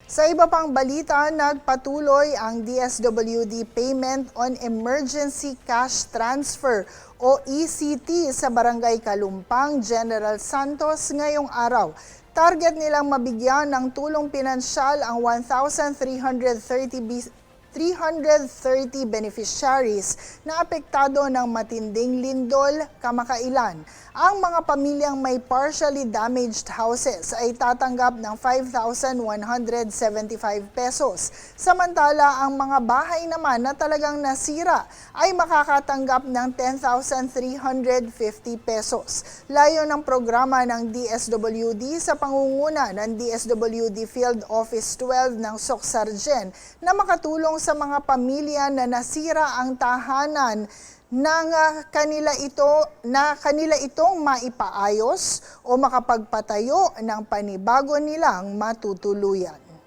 Sa iba pang balita, nagpatuloy ang DSWD Payment on Emergency Cash Transfer o ECT sa Barangay Kalumpang, General Santos ngayong araw. Target nilang mabigyan ng tulong pinansyal ang 330 beneficiaries na apektado ng matinding lindol kamakailan. Ang mga pamilyang may partially damaged houses ay tatanggap ng 5,175 pesos. Samantala, ang mga bahay naman na talagang nasira ay makakatanggap ng 10,350 pesos. Layo ng programa ng DSWD sa pangunguna ng DSWD Field Office 12 ng Socsargen na makatulong sa mga pamilya na nasira ang tahanan ng kanila itong maipaayos o makapagpatayo ng panibago nilang matutuluyan.